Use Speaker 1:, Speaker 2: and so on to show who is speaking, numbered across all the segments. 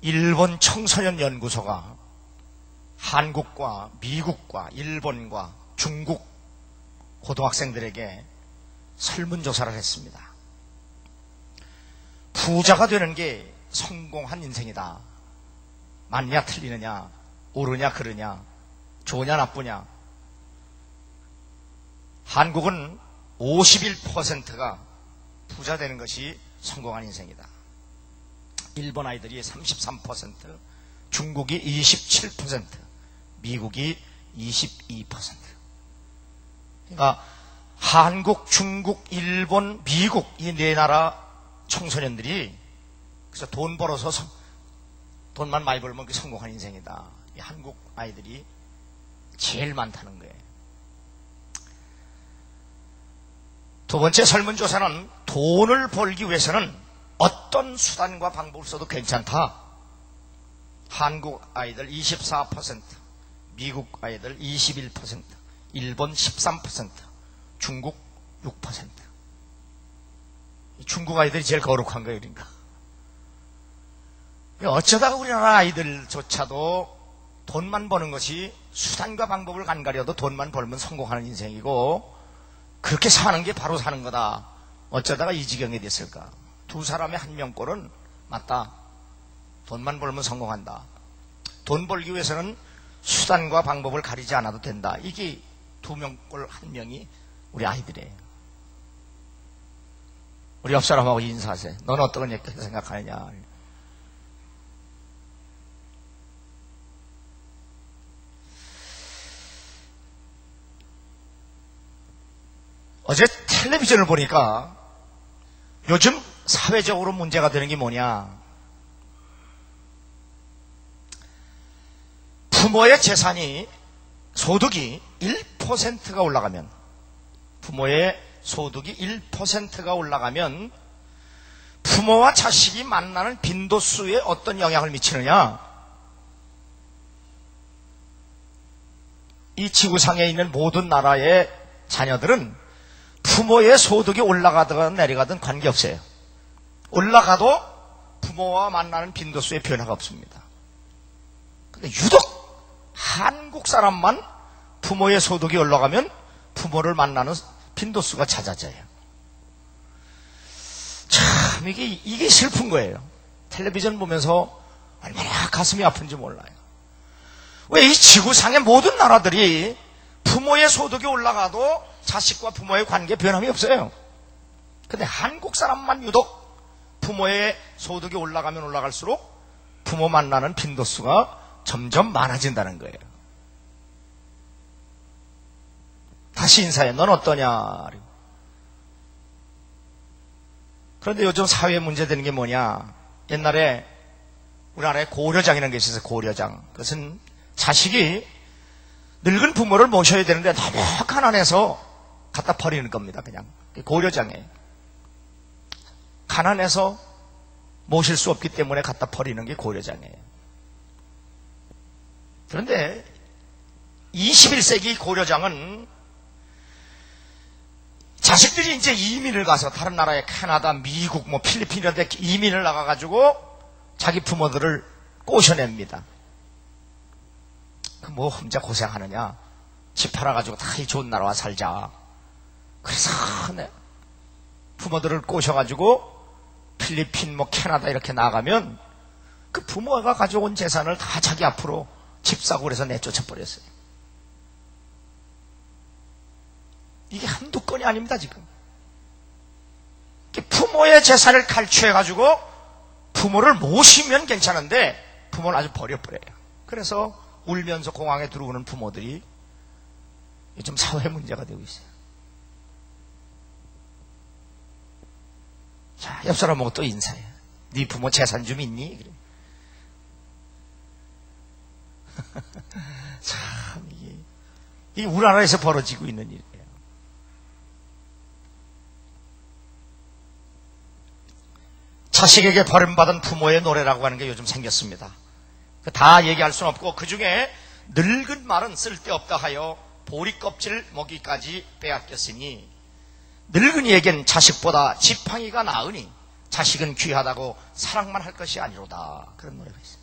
Speaker 1: 일본 청소년 연구소가 한국과 미국과 일본과 중국 고등학생들에게 설문조사를 했습니다. 부자가 되는 게 성공한 인생이다. 맞냐 틀리느냐, 옳으냐 그르냐, 좋으냐 나쁘냐. 한국은 51%가 부자 되는 것이 성공한 인생이다. 일본 아이들이 33%, 중국이 27%, 미국이 22%. 그러니까 한국, 중국, 일본, 미국 이 네 나라 청소년들이 그래서 돈 벌어서 돈만 많이 벌면 그게 성공한 인생이다. 이 한국 아이들이 제일 많다는 거예요. 두 번째 설문조사는 돈을 벌기 위해서는 어떤 수단과 방법을 써도 괜찮다. 한국 아이들 24%, 미국 아이들 21%, 일본 13%, 중국 6%. 중국 아이들이 제일 거룩한 거예요, 그러니까. 어쩌다가 우리나라 아이들조차도 돈만 버는 것이 수단과 방법을 안 가려도 돈만 벌면 성공하는 인생이고 그렇게 사는 게 바로 사는 거다. 어쩌다가 이 지경이 됐을까? 두 사람의 한 명꼴은 맞다. 돈만 벌면 성공한다. 돈 벌기 위해서는 수단과 방법을 가리지 않아도 된다. 이게 두 명꼴 한 명이 우리 아이들이에요. 우리 옆 사람하고 인사하세요. 넌 어떤 생각하느냐? 어제 텔레비전을 보니까 요즘 사회적으로 문제가 되는 게 뭐냐? 부모의 재산이 소득이 1%가 올라가면 부모의 소득이 1%가 올라가면 부모와 자식이 만나는 빈도수에 어떤 영향을 미치느냐? 이 지구상에 있는 모든 나라의 자녀들은 부모의 소득이 올라가든 내려가든 관계없어요. 올라가도 부모와 만나는 빈도수에 변화가 없습니다. 근데 유독 한국 사람만 부모의 소득이 올라가면 부모를 만나는 빈도수가 잦아져요. 참 이게 슬픈 거예요. 텔레비전 보면서 얼마나 가슴이 아픈지 몰라요. 왜 이 지구상의 모든 나라들이 부모의 소득이 올라가도 자식과 부모의 관계에 변함이 없어요. 근데 한국 사람만 유독 부모의 소득이 올라가면 올라갈수록 부모 만나는 빈도수가 점점 많아진다는 거예요. 다시 인사해. 넌 어떠냐? 그런데 요즘 사회에 문제되는 게 뭐냐? 옛날에 우리나라에 고려장이라는 게 있어서 고려장. 그것은 자식이 늙은 부모를 모셔야 되는데 너무 가난해서 갖다 버리는 겁니다. 그냥 고려장에 가난해서 모실 수 없기 때문에 갖다 버리는 게 고려장이에요. 그런데 21세기 고려장은 자식들이 이제 이민을 가서 다른 나라에 캐나다, 미국, 필리핀 이런 데 이민을 나가가지고 자기 부모들을 꼬셔냅니다. 뭐 혼자 고생하느냐? 집 팔아가지고 다 이 좋은 나라 와 살자. 그래서 부모들을 꼬셔가지고 필리핀, 캐나다 이렇게 나가면 그 부모가 가져온 재산을 다 자기 앞으로 집 사고 그래서 내쫓아 버렸어요. 이게 한두 건이 아닙니다, 지금. 부모의 재산을 칼취해가지고 부모를 모시면 괜찮은데 부모는 아주 버려버려요. 그래서 울면서 공항에 들어오는 부모들이 좀 사회 문제가 되고 있어요. 자, 옆 사람하고 또 인사해. 네 부모 재산 좀 있니? 그래. 참, 이게 우리나라에서 벌어지고 있는 일이에요. 자식에게 버림받은 부모의 노래라고 하는 게 요즘 생겼습니다. 다 얘기할 수는 없고 그 중에 늙은 말은 쓸데없다 하여 보리껍질 먹이까지 빼앗겼으니 늙은이에겐 자식보다 지팡이가 나으니 자식은 귀하다고 사랑만 할 것이 아니로다. 그런 노래가 있어요.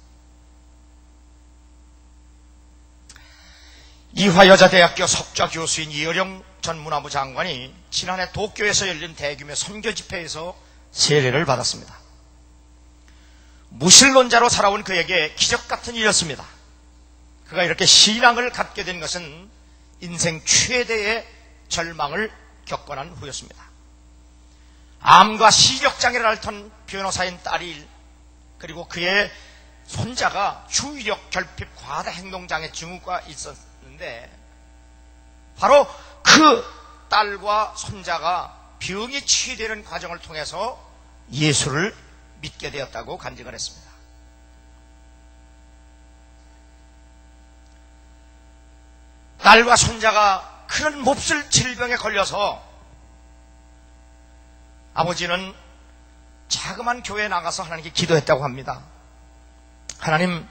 Speaker 1: 이화여자대학교 석좌 교수인 이어령 전 문화부 장관이 지난해 도쿄에서 열린 대규모 선교 집회에서 세례를 받았습니다. 무신론자로 살아온 그에게 기적 같은 일이었습니다. 그가 이렇게 신앙을 갖게 된 것은 인생 최대의 절망을 겪고 난 후였습니다. 암과 시력장애를 앓던 변호사인 딸이 그리고 그의 손자가 주의력 결핍 과다 행동장애 증후가 있었는데 바로 그 딸과 손자가 병이 치유되는 과정을 통해서 예수를 믿게 되었다고 간증을 했습니다. 딸과 손자가 그런 몹쓸 질병에 걸려서 아버지는 자그만 교회에 나가서 하나님께 기도했다고 합니다. 하나님,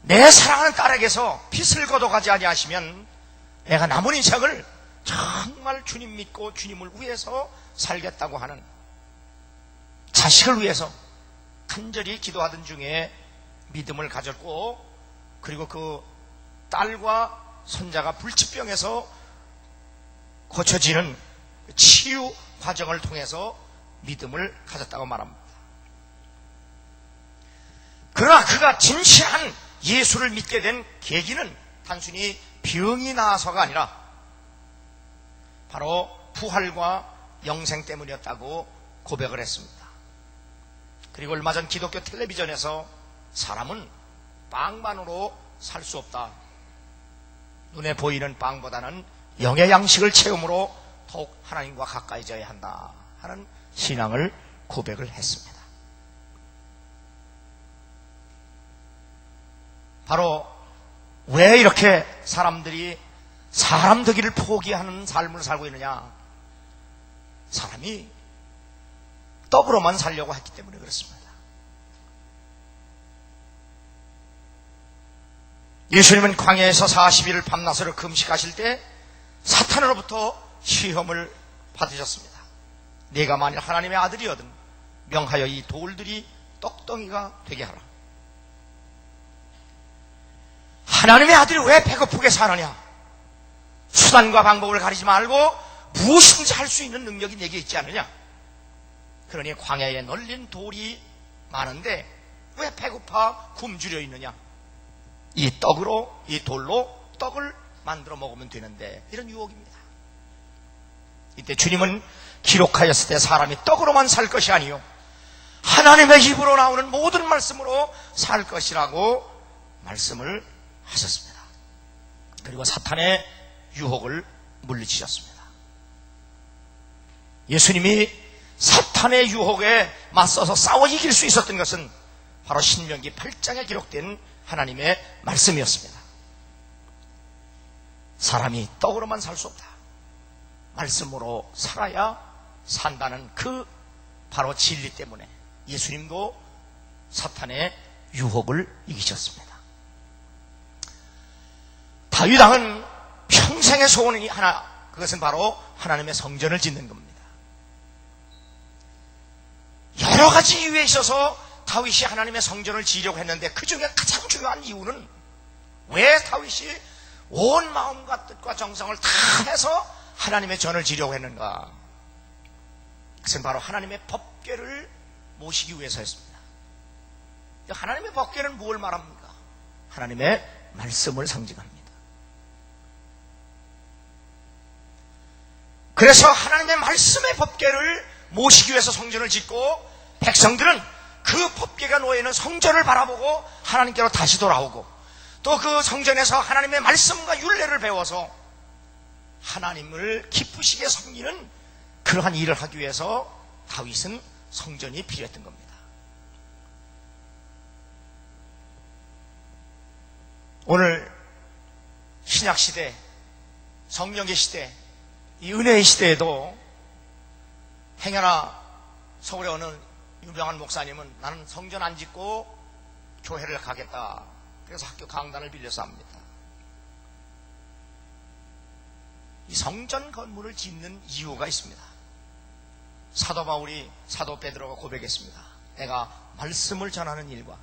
Speaker 1: 내 사랑하는 딸에게서 빚을 걷어가지 아니하시면 내가 남은 인생을 정말 주님 믿고 주님을 위해서 살겠다고 하는 자식을 위해서 간절히 기도하던 중에 믿음을 가졌고, 그리고 그 딸과 손자가 불치병에서 고쳐지는 치유 과정을 통해서 믿음을 가졌다고 말합니다. 그러나 그가 진실한 예수를 믿게 된 계기는 단순히 병이 나아서가 아니라 바로 부활과 영생 때문이었다고 고백을 했습니다. 그리고 얼마 전 기독교 텔레비전에서 사람은 빵만으로 살 수 없다. 눈에 보이는 빵보다는 영의 양식을 체험으로 더욱 하나님과 가까이져야 한다 하는 신앙을 고백을 했습니다. 바로 왜 이렇게 사람들이 사람 되기를 포기하는 삶을 살고 있느냐? 사람이 떡으로만 살려고 했기 때문에 그렇습니다. 예수님은 광야에서 40일을 밤낮으로 금식하실 때 사탄으로부터 시험을 받으셨습니다. 네가 만일 하나님의 아들이거든 명하여 이 돌들이 떡덩이가 되게 하라. 하나님의 아들이 왜 배고프게 사느냐? 수단과 방법을 가리지 말고 무엇인지 할 수 있는 능력이 내게 있지 않느냐? 그러니 광야에 널린 돌이 많은데 왜 배고파 굶주려 있느냐? 이 떡으로, 이 돌로 떡을 만들어 먹으면 되는데, 이런 유혹입니다. 이때 주님은 기록하였을 때 사람이 떡으로만 살 것이 아니요 하나님의 입으로 나오는 모든 말씀으로 살 것이라고 말씀을 하셨습니다. 그리고 사탄의 유혹을 물리치셨습니다. 예수님이 사탄의 유혹에 맞서서 싸워 이길 수 있었던 것은 바로 신명기 8장에 기록된 하나님의 말씀이었습니다. 사람이 떡으로만 살 수 없다. 말씀으로 살아야 산다는 그 바로 진리 때문에 예수님도 사탄의 유혹을 이기셨습니다. 다윗 왕은 평생의 소원이 하나, 그것은 바로 하나님의 성전을 짓는 겁니다. 여러 가지 이유에 있어서 다윗이 하나님의 성전을 지으려고 했는데 그 중에 가장 중요한 이유는 왜 다윗이 온 마음과 뜻과 정성을 다해서 하나님의 전을 지으려고 했는가? 그것은 바로 하나님의 법궤를 모시기 위해서였습니다. 하나님의 법궤는 무엇을 말합니까? 하나님의 말씀을 상징합니다. 그래서 하나님의 말씀의 법궤를 모시기 위해서 성전을 짓고, 백성들은 그 법궤가 놓여있는 성전을 바라보고 하나님께로 다시 돌아오고, 또 그 성전에서 하나님의 말씀과 율례를 배워서 하나님을 기쁘시게 섬기는 그러한 일을 하기 위해서 다윗은 성전이 필요했던 겁니다. 오늘 신약시대, 성령의 시대, 이 은혜의 시대에도 행여나 서울에 어느 유명한 목사님은 나는 성전 안 짓고 교회를 가겠다. 그래서 학교 강단을 빌려서 합니다. 이 성전 건물을 짓는 이유가 있습니다. 사도 바울이, 사도 베드로가 고백했습니다. 내가 말씀을 전하는 일과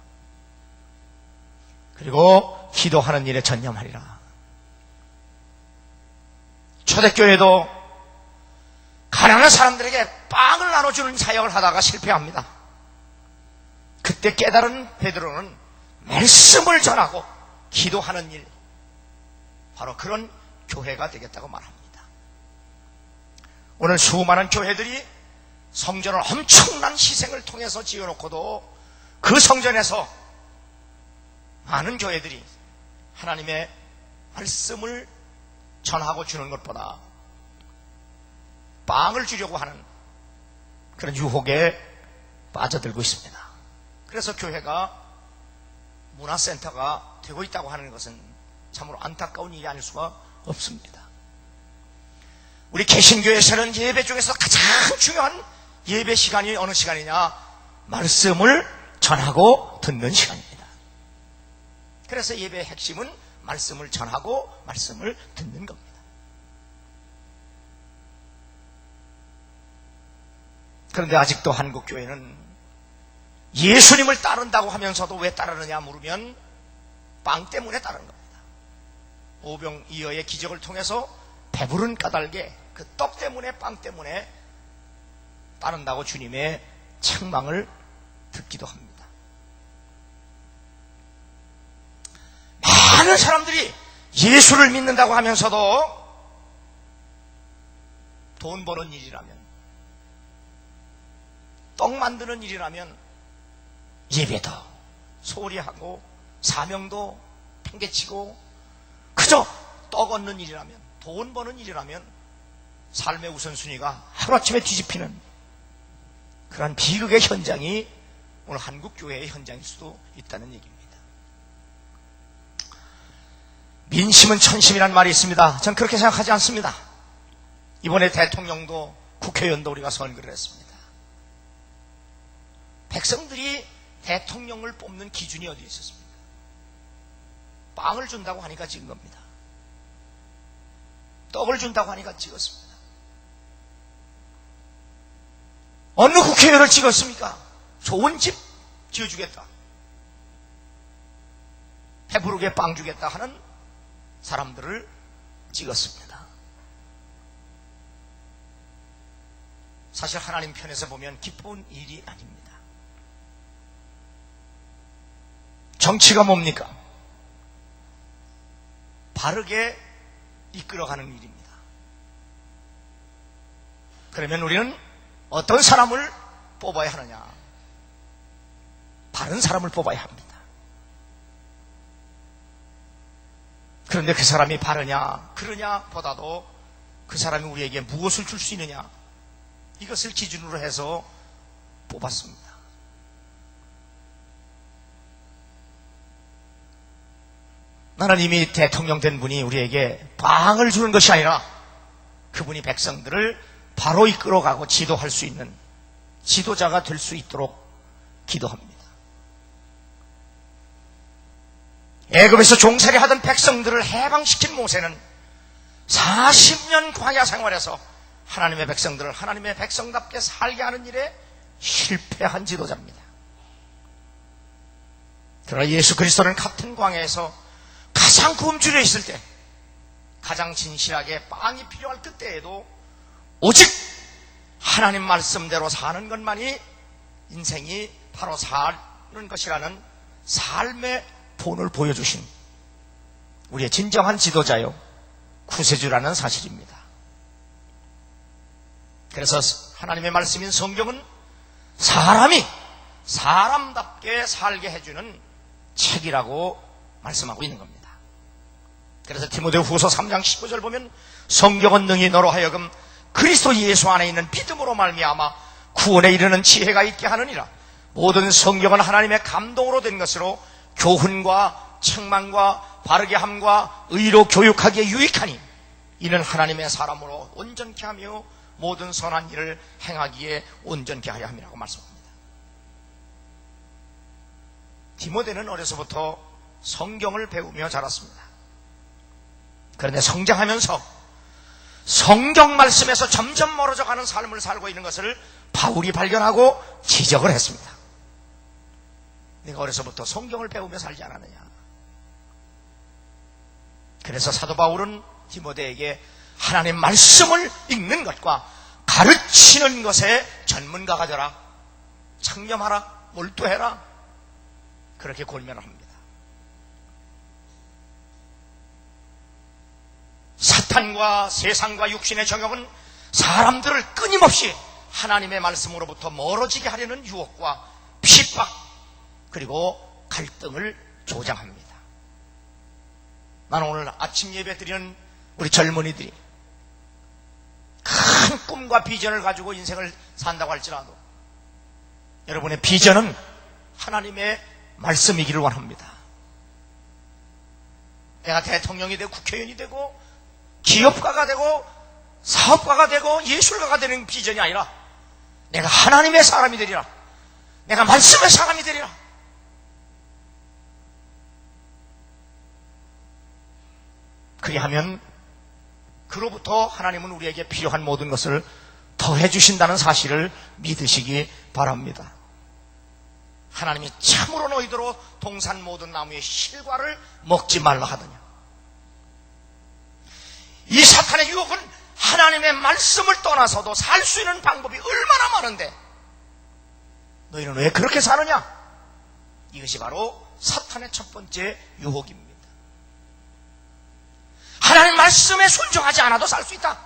Speaker 1: 그리고 기도하는 일에 전념하리라. 초대교회도 가난한 사람들에게 빵을 나눠주는 사역을 하다가 실패합니다. 그때 깨달은 베드로는 말씀을 전하고 기도하는 일, 바로 그런 교회가 되겠다고 말합니다. 오늘 수많은 교회들이 성전을 엄청난 희생을 통해서 지어놓고도 그 성전에서 많은 교회들이 하나님의 말씀을 전하고 주는 것보다 빵을 주려고 하는 그런 유혹에 빠져들고 있습니다. 그래서 교회가 문화센터가 되고 있다고 하는 것은 참으로 안타까운 일이 아닐 수가 없습니다. 우리 개신교에서는 예배 중에서 가장 중요한 예배 시간이 어느 시간이냐? 말씀을 전하고 듣는 시간입니다. 그래서 예배의 핵심은 말씀을 전하고 말씀을 듣는 겁니다. 그런데 아직도 한국 교회는 예수님을 따른다고 하면서도 왜 따르느냐 물으면 빵 때문에 따르는 겁니다. 오병이어의 기적을 통해서 배부른 까닭에 그 떡 때문에, 빵 때문에 따른다고 주님의 책망을 듣기도 합니다. 많은 사람들이 예수를 믿는다고 하면서도 돈 버는 일이라면, 떡 만드는 일이라면 예배도 소홀히 하고 사명도 팽개치고 그저 떡 얻는 일이라면, 돈 버는 일이라면 삶의 우선순위가 하루아침에 뒤집히는 그러한 비극의 현장이 오늘 한국교회의 현장일 수도 있다는 얘기입니다. 민심은 천심이라는 말이 있습니다. 전 그렇게 생각하지 않습니다. 이번에 대통령도 국회의원도 우리가 선거를 했습니다. 백성들이 대통령을 뽑는 기준이 어디에 있었습니까? 빵을 준다고 하니까 찍은 겁니다. 떡을 준다고 하니까 찍었습니다. 어느 국회의원을 찍었습니까? 좋은 집 지어주겠다, 배부르게 빵 주겠다 하는 사람들을 찍었습니다. 사실 하나님 편에서 보면 기쁜 일이 아닙니다. 정치가 뭡니까? 바르게 이끌어가는 일입니다. 그러면 우리는 어떤 사람을 뽑아야 하느냐? 바른 사람을 뽑아야 합니다. 그런데 그 사람이 바르냐 그러냐 보다도 그 사람이 우리에게 무엇을 줄 수 있느냐, 이것을 기준으로 해서 뽑았습니다. 나는 이미 대통령 된 분이 우리에게 빵을 주는 것이 아니라 그분이 백성들을 바로 이끌어가고 지도할 수 있는 지도자가 될 수 있도록 기도합니다. 애굽에서 종살이 하던 백성들을 해방시킨 모세는 40년 광야 생활에서 하나님의 백성들을 하나님의 백성답게 살게 하는 일에 실패한 지도자입니다. 그러나 예수 그리스도는 같은 광야에서 가장 굶주려 있을 때, 가장 진실하게 빵이 필요할 그때에도 오직 하나님 말씀대로 사는 것만이 인생이 바로 사는 것이라는 삶의 본을 보여주신 우리의 진정한 지도자요 구세주라는 사실입니다. 그래서 하나님의 말씀인 성경은 사람이 사람답게 살게 해주는 책이라고 말씀하고 있는 겁니다. 그래서 디모데후서 3장 19절 보면 성경은 능히 너로 하여금 그리스도 예수 안에 있는 믿음으로 말미암아 구원에 이르는 지혜가 있게 하느니라. 모든 성경은 하나님의 감동으로 된 것으로 교훈과 책망과 바르게 함과 의로 교육하기에 유익하니 이는 하나님의 사람으로 온전케 하며 모든 선한 일을 행하기에 온전케 하려 함이라고 말씀합니다. 디모데는 어려서부터 성경을 배우며 자랐습니다. 그런데 성장하면서 성경 말씀에서 점점 멀어져 가는 삶을 살고 있는 것을 바울이 발견하고 지적을 했습니다. 내가 어려서부터 성경을 배우며 살지 않았느냐. 그래서 사도 바울은 디모데에게 하나님의 말씀을 읽는 것과 가르치는 것에 전문가가 되라, 창념하라, 몰두해라, 그렇게 권면을 합니다. 사탄과 세상과 육신의 정욕은 사람들을 끊임없이 하나님의 말씀으로부터 멀어지게 하려는 유혹과 핍박 그리고 갈등을 조장합니다. 나는 오늘 아침 예배 드리는 우리 젊은이들이 큰 꿈과 비전을 가지고 인생을 산다고 할지라도 여러분의 비전은 하나님의 말씀이기를 원합니다. 내가 대통령이 되고 국회의원이 되고 기업가가 되고 사업가가 되고 예술가가 되는 비전이 아니라 내가 하나님의 사람이 되리라, 내가 말씀의 사람이 되리라. 그리하면 그로부터 하나님은 우리에게 필요한 모든 것을 더해 주신다는 사실을 믿으시기 바랍니다. 하나님이 참으로 너희더러 동산 모든 나무의 실과를 먹지 말라 하더냐. 이 사탄의 유혹은 하나님의 말씀을 떠나서도 살 수 있는 방법이 얼마나 많은데 너희는 왜 그렇게 사느냐? 이것이 바로 사탄의 첫 번째 유혹입니다. 하나님 말씀에 순종하지 않아도 살 수 있다.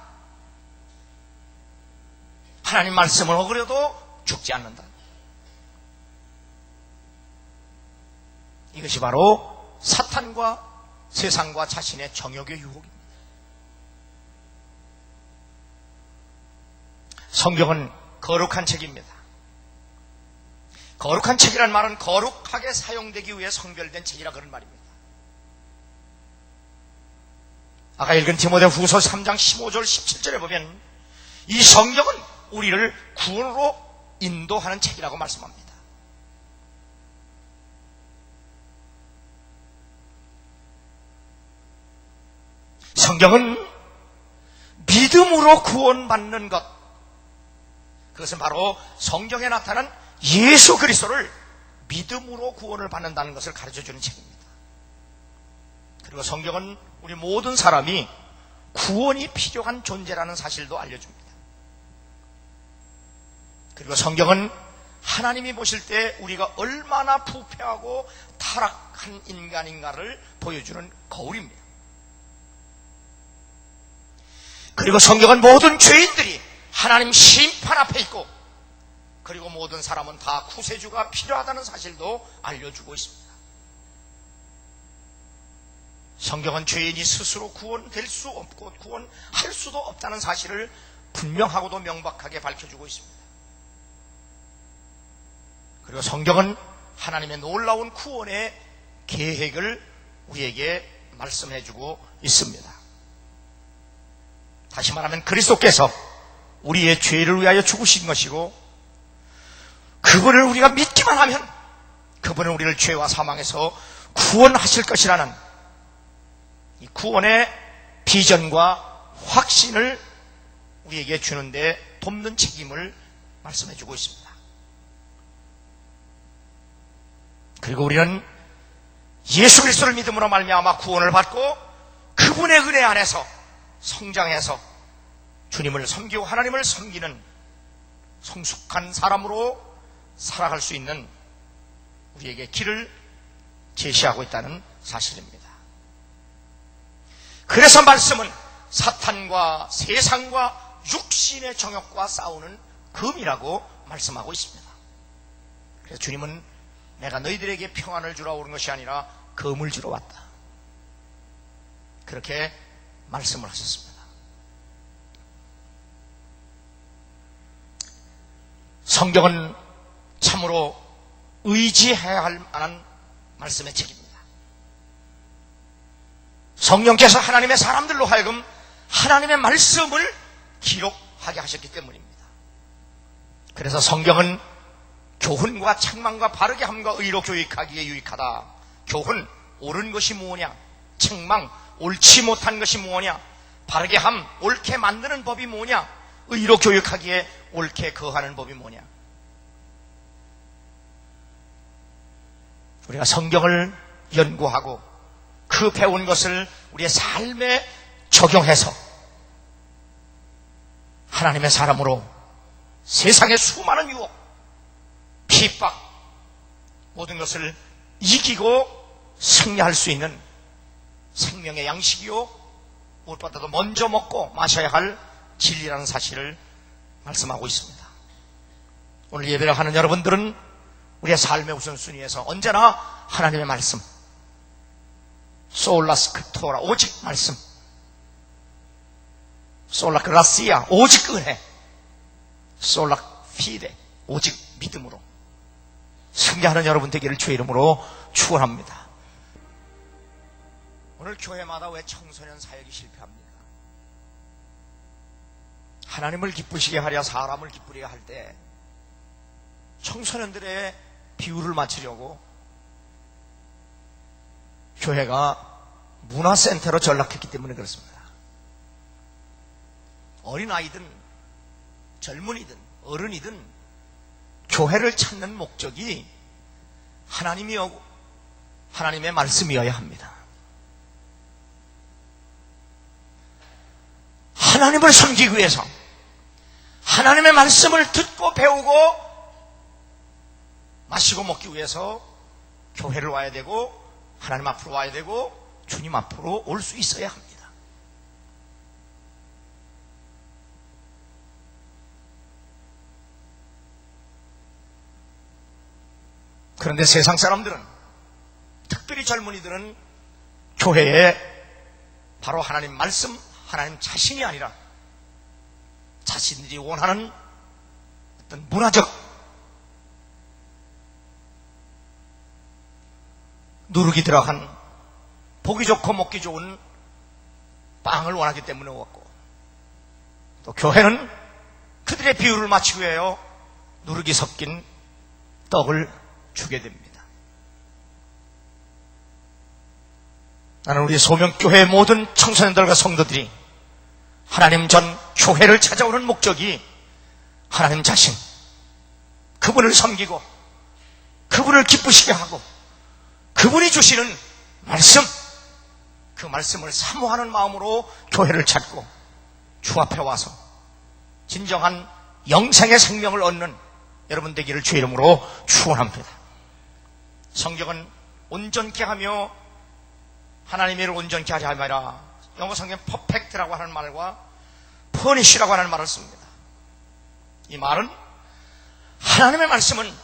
Speaker 1: 하나님 말씀을 어그려도 죽지 않는다. 이것이 바로 사탄과 세상과 자신의 정욕의 유혹입니다. 성경은 거룩한 책입니다. 거룩한 책이라는 말은 거룩하게 사용되기 위해 성별된 책이라 그런 말입니다. 아까 읽은 디모데 후서 3장 15절 17절에 보면 이 성경은 우리를 구원으로 인도하는 책이라고 말씀합니다. 성경은 믿음으로 구원받는 것, 그것은 바로 성경에 나타난 예수 그리스도를 믿음으로 구원을 받는다는 것을 가르쳐주는 책입니다. 그리고 성경은 우리 모든 사람이 구원이 필요한 존재라는 사실도 알려줍니다. 그리고 성경은 하나님이 보실 때 우리가 얼마나 부패하고 타락한 인간인가를 보여주는 거울입니다. 그리고 성경은 모든 죄인들이 하나님 심판 앞에 있고 그리고 모든 사람은 다 구세주가 필요하다는 사실도 알려주고 있습니다. 성경은 죄인이 스스로 구원될 수 없고 구원할 수도 없다는 사실을 분명하고도 명백하게 밝혀주고 있습니다. 그리고 성경은 하나님의 놀라운 구원의 계획을 우리에게 말씀해주고 있습니다. 다시 말하면 그리스도께서 우리의 죄를 위하여 죽으신 것이고 그분을 우리가 믿기만 하면 그분은 우리를 죄와 사망에서 구원하실 것이라는 이 구원의 비전과 확신을 우리에게 주는데 돕는 책임을 말씀해주고 있습니다. 그리고 우리는 예수 그리스도를 믿음으로 말미암아 구원을 받고 그분의 은혜 안에서 성장해서 주님을 섬기고 하나님을 섬기는 성숙한 사람으로 살아갈 수 있는 우리에게 길을 제시하고 있다는 사실입니다. 그래서 말씀은 사탄과 세상과 육신의 정욕과 싸우는 금이라고 말씀하고 있습니다. 그래서 주님은 내가 너희들에게 평안을 주러 오는 것이 아니라 금을 주러 왔다, 그렇게 말씀을 하셨습니다. 성경은 참으로 의지해야 할 만한 말씀의 책입니다. 성령께서 하나님의 사람들로 하여금 하나님의 말씀을 기록하게 하셨기 때문입니다. 그래서 성경은 교훈과 책망과 바르게 함과 의로 교육하기에 유익하다. 교훈, 옳은 것이 무엇이냐? 책망, 옳지 못한 것이 무엇이냐? 바르게 함, 옳게 만드는 법이 뭐냐? 의로 교육하기에 옳게 거하는 법이 뭐냐? 우리가 성경을 연구하고 그 배운 것을 우리의 삶에 적용해서 하나님의 사람으로 세상의 수많은 유혹, 핍박, 모든 것을 이기고 승리할 수 있는 생명의 양식이요, 무엇보다도 먼저 먹고 마셔야 할 진리라는 사실을 말씀하고 있습니다. 오늘 예배를 하는 여러분들은 우리의 삶의 우선순위에서 언제나 하나님의 말씀, 솔라 스크립토라, 오직 말씀, 솔라 그라시아, 오직 은혜, 솔라 피데, 오직 믿음으로 승리하는 여러분 되기를 주의 이름으로 축원합니다. 오늘 교회마다 왜 청소년 사역이 실패합니까? 하나님을 기쁘시게 하려 사람을 기쁘게 할 때 청소년들의 비율을 맞추려고 교회가 문화센터로 전락했기 때문에 그렇습니다. 어린아이든 젊은이든 어른이든 교회를 찾는 목적이 하나님이었고 하나님의 말씀이어야 합니다. 하나님을 섬기기 위해서 하나님의 말씀을 듣고 배우고 마시고 먹기 위해서 교회를 와야 되고 하나님 앞으로 와야 되고 주님 앞으로 올 수 있어야 합니다. 그런데 세상 사람들은, 특별히 젊은이들은 교회에 바로 하나님 말씀, 하나님 자신이 아니라 자신들이 원하는 어떤 문화적 누룩이 들어간 보기 좋고 먹기 좋은 빵을 원하기 때문에 왔고, 또 교회는 그들의 비율을 맞추기 위하여 누룩이 섞인 떡을 주게 됩니다. 나는 우리 소명교회의 모든 청소년들과 성도들이 하나님 전 교회를 찾아오는 목적이 하나님 자신, 그분을 섬기고 그분을 기쁘시게 하고 그분이 주시는 말씀, 그 말씀을 사모하는 마음으로 교회를 찾고 주 앞에 와서 진정한 영생의 생명을 얻는 여러분 되기를 주의 이름으로 축원합니다. 성경은 온전케 하며 하나님의 일을 온전케 하지 말라, 영어 성경 퍼펙트라고 하는 말과 퍼니쉬라고 하는 말을 씁니다. 이 말은 하나님의 말씀은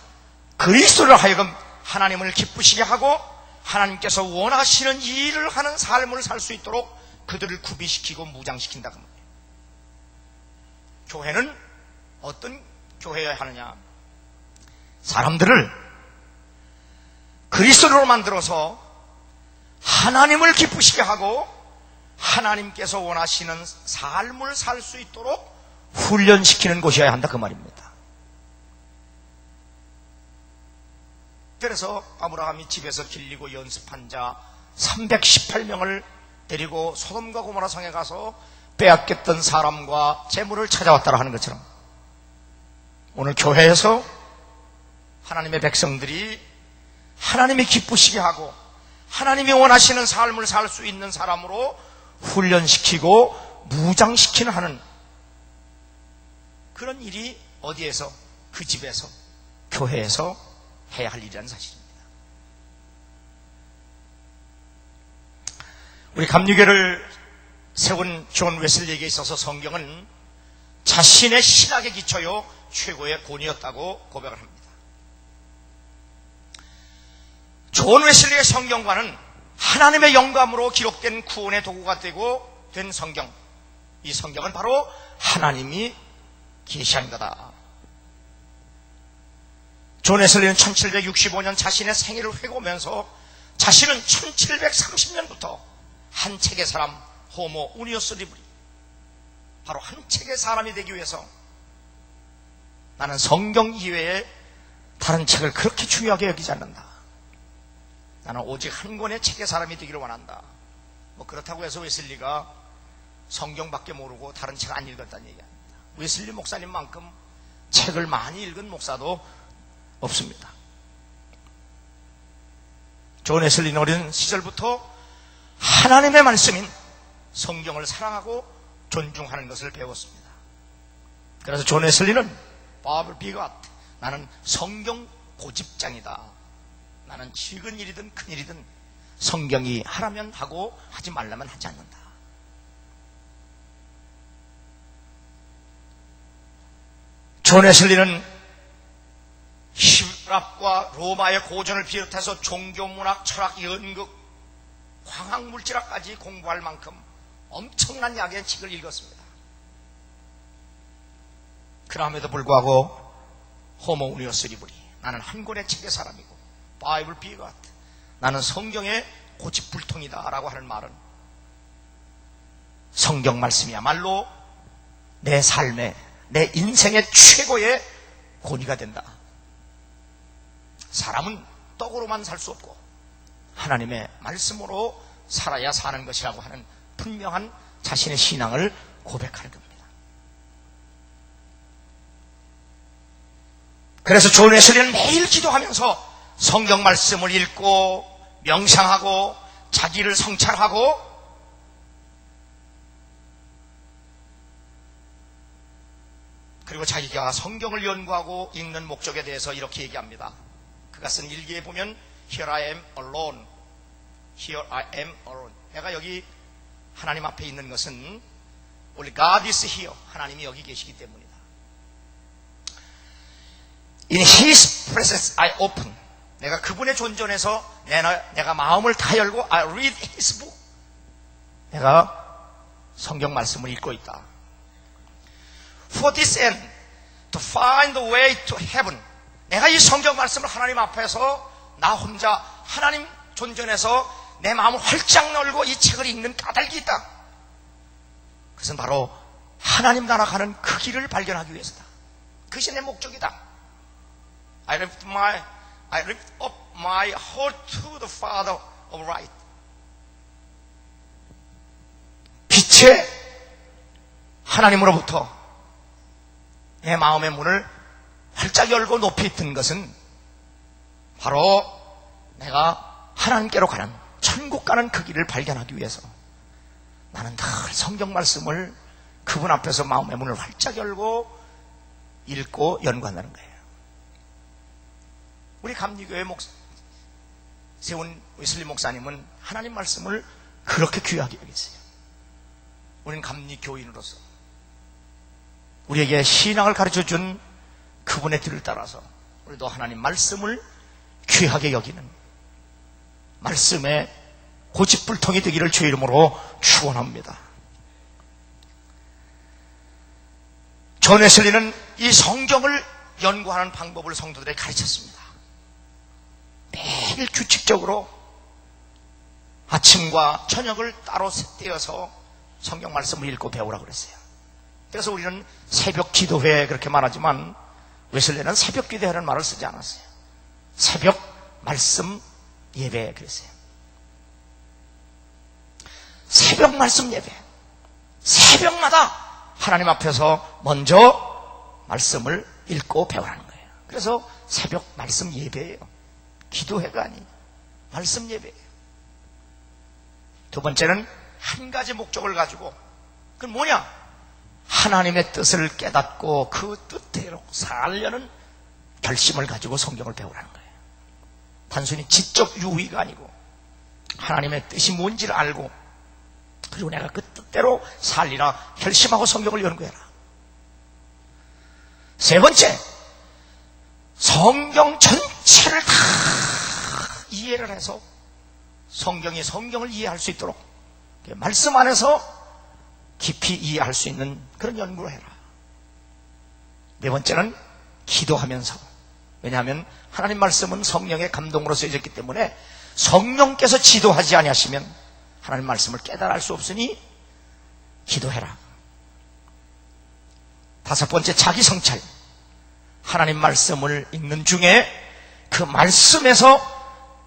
Speaker 1: 그리스도를 하여금 하나님을 기쁘시게 하고 하나님께서 원하시는 일을 하는 삶을 살 수 있도록 그들을 구비시키고 무장시킨다고 합니다. 교회는 어떤 교회여야 하느냐? 사람들을 그리스도로 만들어서 하나님을 기쁘시게 하고 하나님께서 원하시는 삶을 살 수 있도록 훈련시키는 곳이어야 한다, 그 말입니다. 그래서 아브라함이 집에서 길리고 연습한 자 318명을 데리고 소돔과 고모라 성에 가서 빼앗겼던 사람과 재물을 찾아왔다라 하는 것처럼, 오늘 교회에서 하나님의 백성들이 하나님이 기쁘시게 하고 하나님이 원하시는 삶을 살 수 있는 사람으로 훈련시키고 무장시키는 하는 그런 일이 어디에서? 그 집에서, 교회에서 해야 할 일이라는 사실입니다. 우리 감리교를 세운 존 웨슬리에게 있어서 성경은 자신의 신학에 기초요 최고의 권위였다고 고백을 합니다. 존 웨슬리의 성경과는 하나님의 영감으로 기록된 구원의 도구가 되고 된 성경, 이 성경은 바로 하나님이 계시한 거다. 존 웨슬리는 1765년 자신의 생일을 회고하면서 자신은 1730년부터 한 책의 사람, 호모 우니오스 리브리, 바로 한 책의 사람이 되기 위해서 나는 성경 이외에 다른 책을 그렇게 중요하게 여기지 않는다. 나는 오직 한 권의 책의 사람이 되기를 원한다. 뭐 그렇다고 해서 웨슬리가 성경밖에 모르고 다른 책 안 읽었다는 얘기 아닙니다. 웨슬리 목사님만큼 책을 많이 읽은 목사도 없습니다. 존 웨슬리는 어린 시절부터 하나님의 말씀인 성경을 사랑하고 존중하는 것을 배웠습니다. 그래서 존 웨슬리는 바이블 비갓, 나는 성경 고집장이다. 나는 작은 일이든 큰 일이든 성경이 하라면 하고 하지 말라면 하지 않는다. 존 웨슬리는 히랍과 로마의 고전을 비롯해서 종교, 문학, 철학, 연극, 화학 물질학까지 공부할 만큼 엄청난 양의 책을 읽었습니다. 그럼에도 불구하고 호모 우니어스 리브리, 나는 한 권의 책의 사람이고 바이블 비갓, 나는 성경의 고집불통이다 라고 하는 말은 성경 말씀이야말로 내 삶의, 내 인생의 최고의 권위가 된다. 사람은 떡으로만 살 수 없고 하나님의 말씀으로 살아야 사는 것이라고 하는 분명한 자신의 신앙을 고백하는 겁니다. 그래서 존 웨슬리는 매일 기도하면서 성경 말씀을 읽고 명상하고 자기를 성찰하고 그리고 자기가 성경을 연구하고 읽는 목적에 대해서 이렇게 얘기합니다. 그가 쓴 일기에 보면 Here I am alone. Here I am alone. 내가 여기 하나님 앞에 있는 것은 only God is here. 하나님이 여기 계시기 때문이다. In His presence I open. 내가 그분의 존전에서 내가 마음을 다 열고 I read His book. 내가 성경 말씀을 읽고 있다. For this end, to find the way to heaven. 내가 이 성경 말씀을 하나님 앞에서 나 혼자 하나님 존전에서 내 마음을 활짝 열고 이 책을 읽는 까닭이 있다. 그것은 바로 하나님 나라 가는 그 길을 발견하기 위해서다. 그것이 내 목적이다. I lift up my heart to the Father of Light. 빛의 하나님으로부터 내 마음의 문을 활짝 열고 높이 뜬 것은 바로 내가 하나님께로 가는, 천국 가는 그 길을 발견하기 위해서 나는 늘 성경 말씀을 그분 앞에서 마음의 문을 활짝 열고 읽고 연구한다는 거예요. 우리 감리교회 세운 웨슬리 목사님은 하나님 말씀을 그렇게 귀하게 여겼어요. 우리는 감리교인으로서 우리에게 신앙을 가르쳐준 그분의 뒤를 따라서 우리도 하나님 말씀을 귀하게 여기는 말씀의 고집불통이 되기를 주의 이름으로 축원합니다. 존 웨슬리는 이 성경을 연구하는 방법을 성도들에게 가르쳤습니다. 매일 규칙적으로 아침과 저녁을 따로 떼어서 성경 말씀을 읽고 배우라고 그랬어요. 그래서 우리는 새벽 기도회 그렇게 말하지만 웨슬리는 새벽 기도회라는 말을 쓰지 않았어요. 새벽 말씀 예배 그랬어요. 새벽 말씀 예배, 새벽마다 하나님 앞에서 먼저 말씀을 읽고 배우라는 거예요. 그래서 새벽 말씀 예배예요. 기도회가 아니에요. 말씀 예배예요. 두 번째는 한 가지 목적을 가지고, 그건 뭐냐? 하나님의 뜻을 깨닫고 그 뜻대로 살려는 결심을 가지고 성경을 배우라는 거예요. 단순히 지적 유의가 아니고 하나님의 뜻이 뭔지를 알고 그리고 내가 그 뜻대로 살리라 결심하고 성경을 연구해라. 세 번째, 성경 전체를 다 이해를 해서 성경이 성경을 이해할 수 있도록 말씀 안에서 깊이 이해할 수 있는 그런 연구를 해라. 네 번째는 기도하면서, 왜냐하면 하나님 말씀은 성령의 감동으로 쓰여졌기 때문에 성령께서 지도하지 아니하시면 하나님 말씀을 깨달을 수 없으니 기도해라. 다섯 번째, 자기 성찰. 하나님 말씀을 읽는 중에 그 말씀에서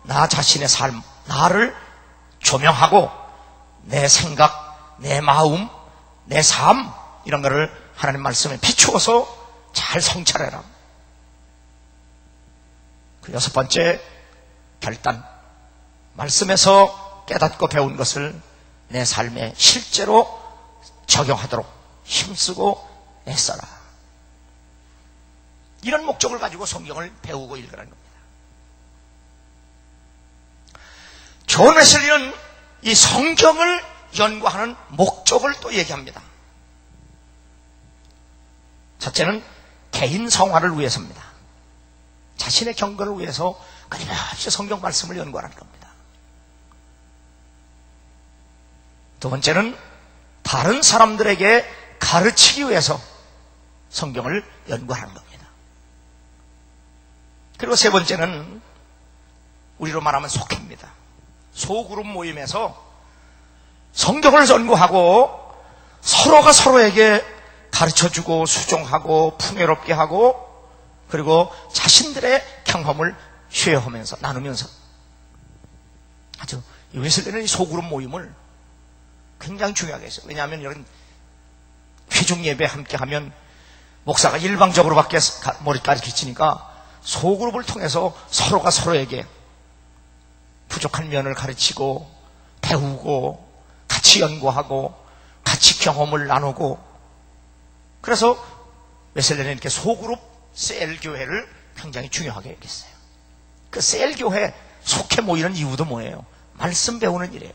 Speaker 1: 나 자신의 삶, 나를 조명하고 내 생각, 내 마음, 내 삶 이런 거를 하나님 말씀에 비추어서 잘 성찰해라. 그 여섯 번째 결단, 말씀에서 깨닫고 배운 것을 내 삶에 실제로 적용하도록 힘쓰고 애써라. 이런 목적을 가지고 성경을 배우고 읽으라는 겁니다. 존 웨슬리는 이 성경을 연구하는 목적을 또 얘기합니다. 첫째는 개인 성화를 위해서입니다. 자신의 경건을 위해서 끊임없이 성경 말씀을 연구하는 겁니다. 두 번째는 다른 사람들에게 가르치기 위해서 성경을 연구하는 겁니다. 그리고 세 번째는 우리로 말하면 속회입니다. 소그룹 모임에서 성경을 연구하고 서로가 서로에게 가르쳐주고 수종하고 풍요롭게 하고 그리고 자신들의 경험을 쉐어하면서 나누면서 아주 웨슬리는 이 소그룹 모임을 굉장히 중요하게 했어요. 왜냐하면 이런 회중 예배 함께 하면 목사가 일방적으로밖에 머리 가르치니까 소그룹을 통해서 서로가 서로에게 부족한 면을 가르치고 배우고 같이 연구하고 같이 경험을 나누고 그래서 웨슬리는 이렇게 소그룹 셀 교회를 굉장히 중요하게 여겼어요. 그 셀 교회 속해 모이는 이유도 뭐예요? 말씀 배우는 일이에요.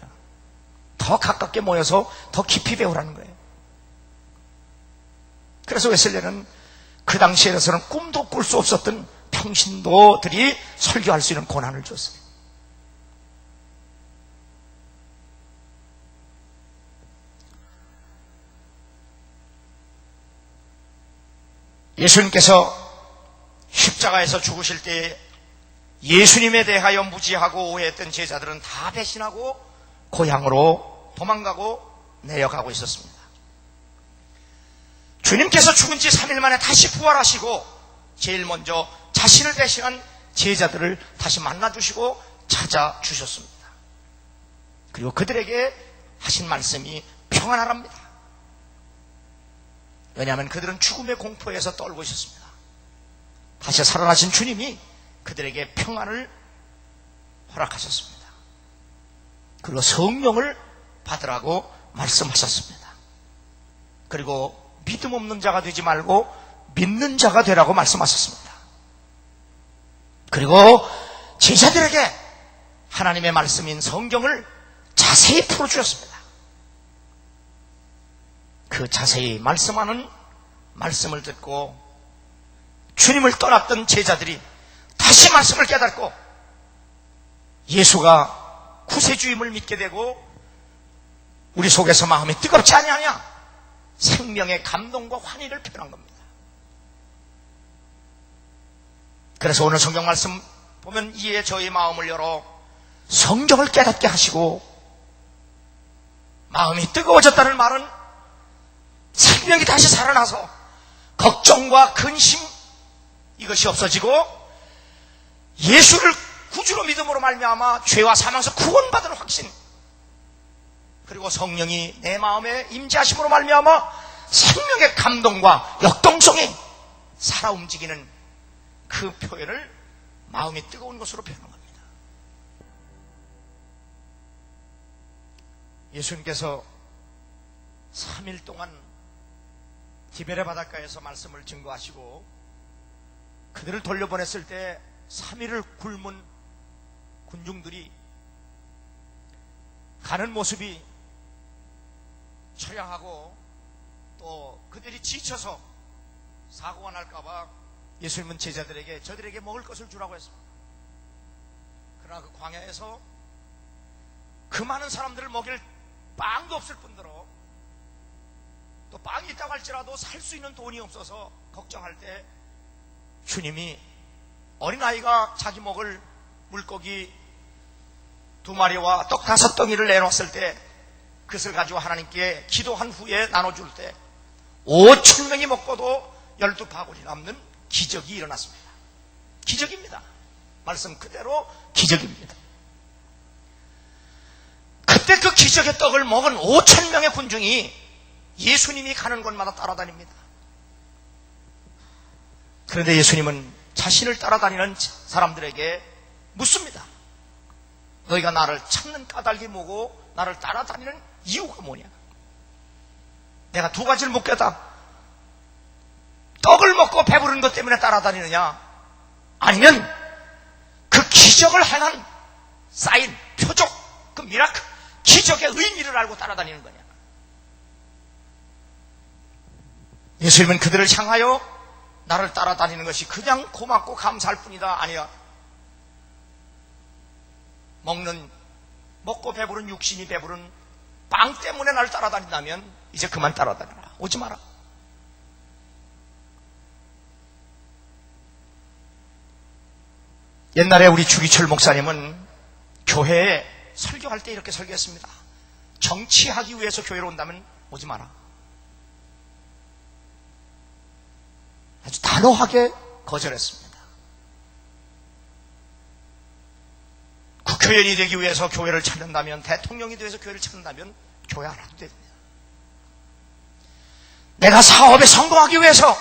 Speaker 1: 더 가깝게 모여서 더 깊이 배우라는 거예요. 그래서 웨슬리는 그 당시에서는 꿈도 꿀 수 없었던 평신도들이 설교할 수 있는 고난을 줬어요. 예수님께서 십자가에서 죽으실 때 예수님에 대하여 무지하고 오해했던 제자들은 다 배신하고 고향으로 도망가고 내려가고 있었습니다. 주님께서 죽은 지 3일 만에 다시 부활하시고 제일 먼저 자신을 대신한 제자들을 다시 만나주시고 찾아주셨습니다. 그리고 그들에게 하신 말씀이 평안하랍니다. 왜냐하면 그들은 죽음의 공포에서 떨고 있었습니다. 다시 살아나신 주님이 그들에게 평안을 허락하셨습니다. 그리고 성령을 받으라고 말씀하셨습니다. 그리고 믿음 없는 자가 되지 말고 믿는 자가 되라고 말씀하셨습니다. 그리고 제자들에게 하나님의 말씀인 성경을 자세히 풀어주셨습니다. 그 자세히 말씀하는 말씀을 듣고 주님을 떠났던 제자들이 다시 말씀을 깨닫고 예수가 구세주임을 믿게 되고 우리 속에서 마음이 뜨겁지 아니하냐? 생명의 감동과 환희를 표현한 겁니다. 그래서 오늘 성경 말씀 보면 이에 저희 마음을 열어 성경을 깨닫게 하시고 마음이 뜨거워졌다는 말은 생명이 다시 살아나서 걱정과 근심 이것이 없어지고 예수를 구주로 믿음으로 말미암아 죄와 사망에서 구원받은 확신 그리고 성령이 내 마음에 임재하심으로 말미암아 생명의 감동과 역동성이 살아 움직이는 그 표현을 마음이 뜨거운 것으로 표현한 겁니다. 예수님께서 3일 동안 디베레 바닷가에서 말씀을 증거하시고 그들을 돌려보냈을 때 3일을 굶은 군중들이 가는 모습이 처량하고 또 그들이 지쳐서 사고가 날까봐 예수님은 제자들에게 저들에게 먹을 것을 주라고 했습니다. 그러나 그 광야에서 그 많은 사람들을 먹일 빵도 없을 뿐더러 또 빵이 있다고 할지라도 살 수 있는 돈이 없어서 걱정할 때 주님이 어린아이가 자기 먹을 물고기 2마리와 떡 5덩이를 내놓았을 때 그것을 가지고 하나님께 기도한 후에 나눠줄 때 5,000명이 먹고도 12바구니 남는 기적이 일어났습니다. 기적입니다. 말씀 그대로 기적입니다. 그때 그 기적의 떡을 먹은 5,000명의 군중이 예수님이 가는 곳마다 따라다닙니다. 그런데 예수님은 자신을 따라다니는 사람들에게 묻습니다. 너희가 나를 찾는 까닭이 뭐고 나를 따라다니는 이유가 뭐냐? 내가 두 가지를 묻겠다. 떡을 먹고 배부른 것 때문에 따라다니느냐? 아니면 그 기적을 행한 사인, 표적, 그 미라클, 기적의 의미를 알고 따라다니는 거냐? 예수님은 그들을 향하여 나를 따라다니는 것이 그냥 고맙고 감사할 뿐이다. 아니야. 먹고 배부른 육신이 배부른 빵 때문에 나를 따라다닌다면 이제 그만 따라다녀라. 오지 마라. 옛날에 우리 주기철 목사님은 교회에 설교할 때 이렇게 설교했습니다. 정치하기 위해서 교회로 온다면 오지 마라. 아주 단호하게 거절했습니다. 국회의원이 되기 위해서 교회를 찾는다면, 대통령이 되어서 교회를 찾는다면 교회 안 와도 됩니다. 내가 사업에 성공하기 위해서,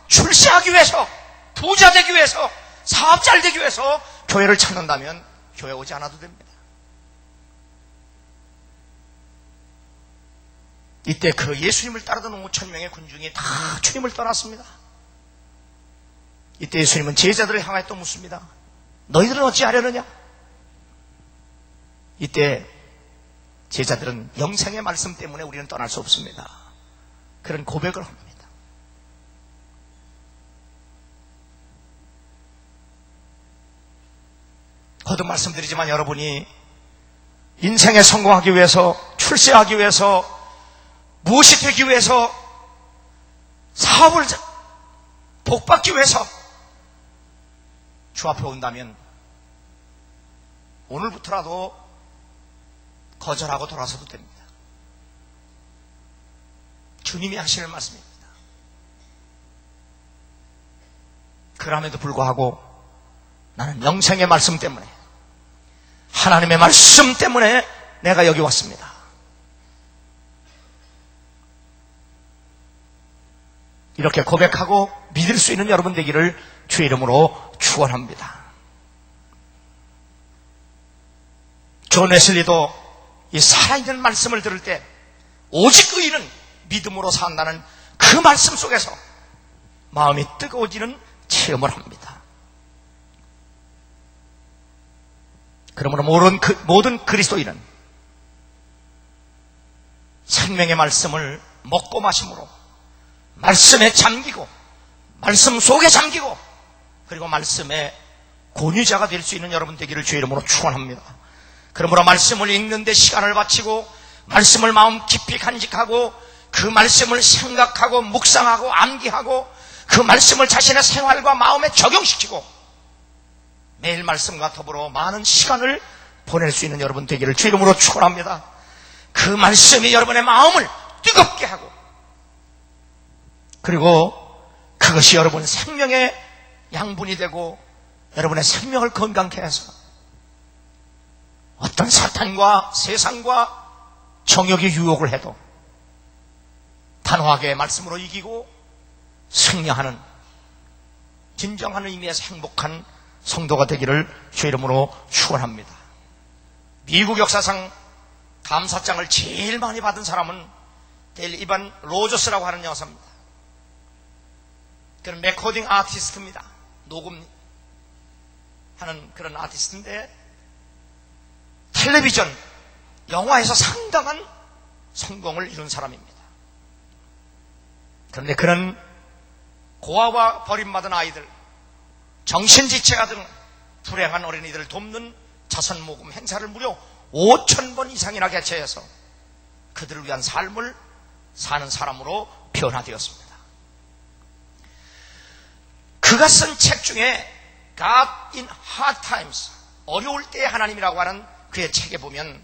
Speaker 1: 출세하기 위해서, 부자 되기 위해서, 사업자를 되기 위해서 교회를 찾는다면 교회 오지 않아도 됩니다. 이때 그 예수님을 따르던 5,000명의 군중이 다 주님을 떠났습니다. 이때 예수님은 제자들을 향하여 또 묻습니다. 너희들은 어찌하려느냐? 이때 제자들은 영생의 말씀 때문에 우리는 떠날 수 없습니다. 그런 고백을 합니다. 거듭 말씀드리지만 여러분이 인생에 성공하기 위해서, 출세하기 위해서, 무엇이 되기 위해서, 사업을 복받기 위해서 주 앞에 온다면 오늘부터라도 거절하고 돌아서도 됩니다. 주님이 하시는 말씀입니다. 그럼에도 불구하고 나는 영생의 말씀 때문에, 하나님의 말씀 때문에 내가 여기 왔습니다. 이렇게 고백하고 믿을 수 있는 여러분 되기를 주의 이름으로 축원합니다. 존 웨슬리도 이 살아있는 말씀을 들을 때 오직 의인은 믿음으로 산다는 그 말씀 속에서 마음이 뜨거워지는 체험을 합니다. 그러므로 모든 그리스도인은 생명의 말씀을 먹고 마심으로 말씀에 잠기고, 말씀 속에 잠기고, 그리고 말씀의 권위자가 될 수 있는 여러분 되기를 주의 이름으로 축원합니다. 그러므로 말씀을 읽는 데 시간을 바치고, 말씀을 마음 깊이 간직하고, 그 말씀을 생각하고 묵상하고 암기하고, 그 말씀을 자신의 생활과 마음에 적용시키고, 매일 말씀과 더불어 많은 시간을 보낼 수 있는 여러분 되기를 주의 이름으로 축원합니다. 그 말씀이 여러분의 마음을 뜨겁게 하고, 그리고 그것이 여러분 생명의 양분이 되고 여러분의 생명을 건강케 해서 어떤 사탄과 세상과 정욕의 유혹을 해도 단호하게 말씀으로 이기고 승리하는 진정한 의미에서 행복한 성도가 되기를 주의 이름으로 축원합니다. 미국 역사상 감사장을 제일 많이 받은 사람은 데일 이반 로저스라고 하는 여사입니다. 그는 레코딩 아티스트입니다. 녹음하는 그런 아티스트인데 텔레비전, 영화에서 상당한 성공을 이룬 사람입니다. 그런데 그는 고아와 버림받은 아이들, 정신지체가 등 불행한 어린이들을 돕는 자선모금 행사를 무려 5,000번 이상이나 개최해서 그들을 위한 삶을 사는 사람으로 변화되었습니다. 그가 쓴 책 중에 God in Hard Times, 어려울 때의 하나님이라고 하는 그의 책에 보면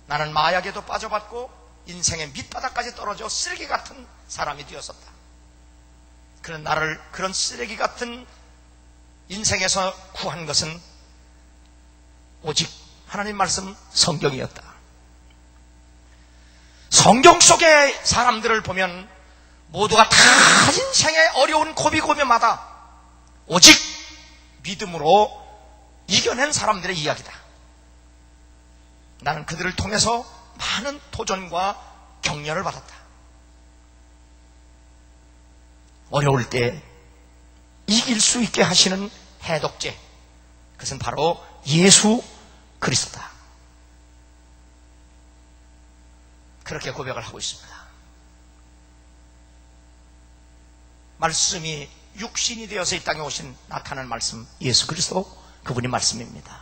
Speaker 1: 나는 마약에도 빠져봤고 인생의 밑바닥까지 떨어져 쓰레기 같은 사람이 되었었다. 그런 나를 그런 쓰레기 같은 인생에서 구한 것은 오직 하나님 말씀 성경이었다. 성경 속의 사람들을 보면 모두가 다 인생의 어려운 고비고비마다 오직 믿음으로 이겨낸 사람들의 이야기다. 나는 그들을 통해서 많은 도전과 격려를 받았다. 어려울 때 이길 수 있게 하시는 해독제, 그것은 바로 예수 그리스도다. 그렇게 고백을 하고 있습니다. 말씀이 육신이 되어서 이 땅에 오신 나타난 말씀, 예수 그리스도, 그분이 말씀입니다.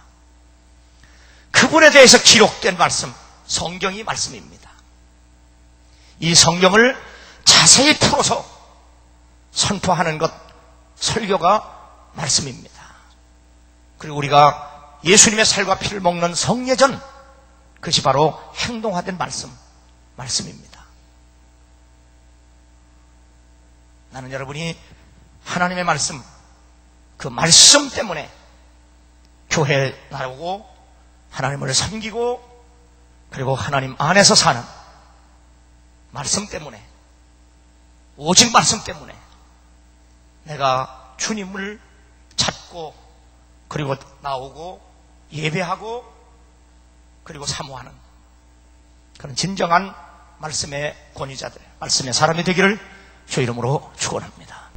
Speaker 1: 그분에 대해서 기록된 말씀, 성경이 말씀입니다. 이 성경을 자세히 풀어서 선포하는 것, 설교가 말씀입니다. 그리고 우리가 예수님의 살과 피를 먹는 성례전, 그것이 바로 행동화된 말씀입니다. 나는 여러분이 하나님의 말씀, 그 말씀 때문에 교회에 나오고 하나님을 섬기고 그리고 하나님 안에서 사는 말씀 때문에, 오직 말씀 때문에 내가 주님을 찾고 그리고 나오고 예배하고 그리고 사모하는 그런 진정한 말씀의 권위자들, 말씀의 사람이 되기를 주 이름으로 축원합니다.